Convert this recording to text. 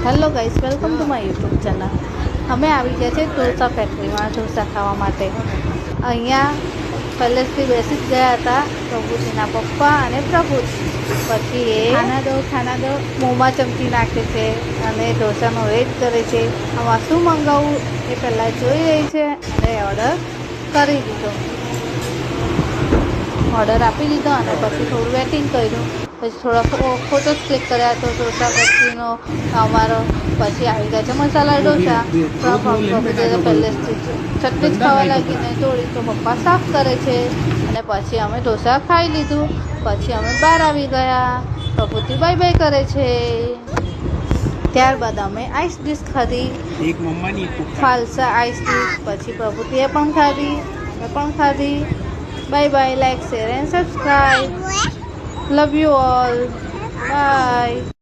Hello guys, welcome to my YouTube channel. અમે આવી ગયા છે ઢોસા ફેક્ટરીમાં ઢોસા ખાવા માટે। અહીંયા પહેલેથી બેસી જ ગયા હતા પ્રભુજીના પપ્પા અને પ્રભુજી। પછી એ ખાના દો મોંમાં ચમચી નાખે છે અને ઢોસાનો વેઇટ કરે છે। આમાં શું મંગાવવું એ પહેલાં જોઈ રહી છે અને ઓર્ડર કરી દીધો। ઓર્ડર આપી દીધો અને પછી થોડું વેટિંગ કર્યું। પછી થોડા ફોટોસ ક્લિક કર્યા તો ઢોસા ફેક્ટરીનો અમારો। પછી આવી ગયા છે મસાલા ઢોસા। પહેલેથી ચટણી જ ખાવા લાગીને થોડી તો પપ્પા સાફ કરે છે અને પછી અમે ઢોસા ખાઈ લીધું। પછી અમે બહાર આવી ગયા। પ્રભુજી બાય બાય કરે છે। ત્યારબાદ અમે આઈસ ડીશ ખાધી, ફાલસા આઈસ ડીશ। પછી પ્રભુજીએ પણ ખાધી, અમે પણ ખાધી। Bye bye, like, share and subscribe. Love you all, by.